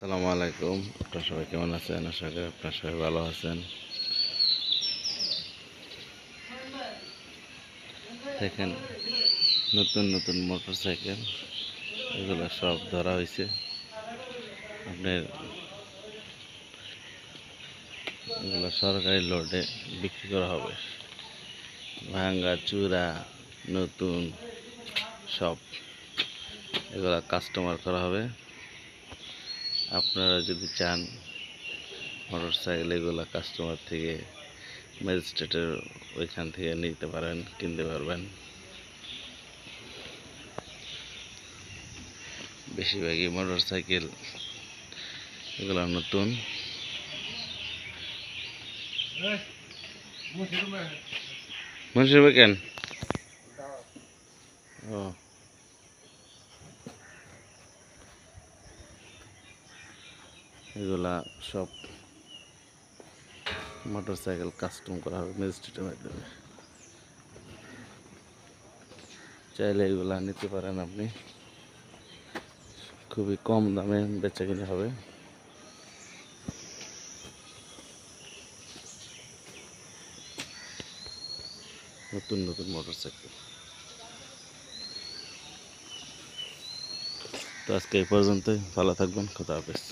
আসসালামু আলাইকুম। আপনারা সবাই কেমন আছেন? আশা করি আপনারা সবাই ভালো আছেন। দেখেন, নতুন নতুন মোটরসাইকেল এগুলো সব ধরা হয়েছে। আপনার এগুলো সরকারি লোডে বিক্রি করা হবে। ভাঙ্গা চূড়া নতুন সব এগুলো কাস্টমার করা হবে। আপনারা যদি চান মোটরসাইকেল এগুলো কাস্টমার থেকে ম্যাজিস্ট্রেটের ওইখান থেকে নিতে পারেন, কিনতে পারবেন। বেশিরভাগই মোটরসাইকেল এগুলো নতুন। কেন ও এগুলা সব মোটরসাইকেল কাস্টম করা হবে ম্যাজিস্ট্রেটের মাধ্যমে। চাইলে এগুলা নিতে পারেন আপনি, খুবই কম দামে বেচা কিনে হবে। নতুন নতুন মোটরসাইকেল। তো আজকে এই পর্যন্তই। ভালো থাকবেন। খোদা হাফেজ।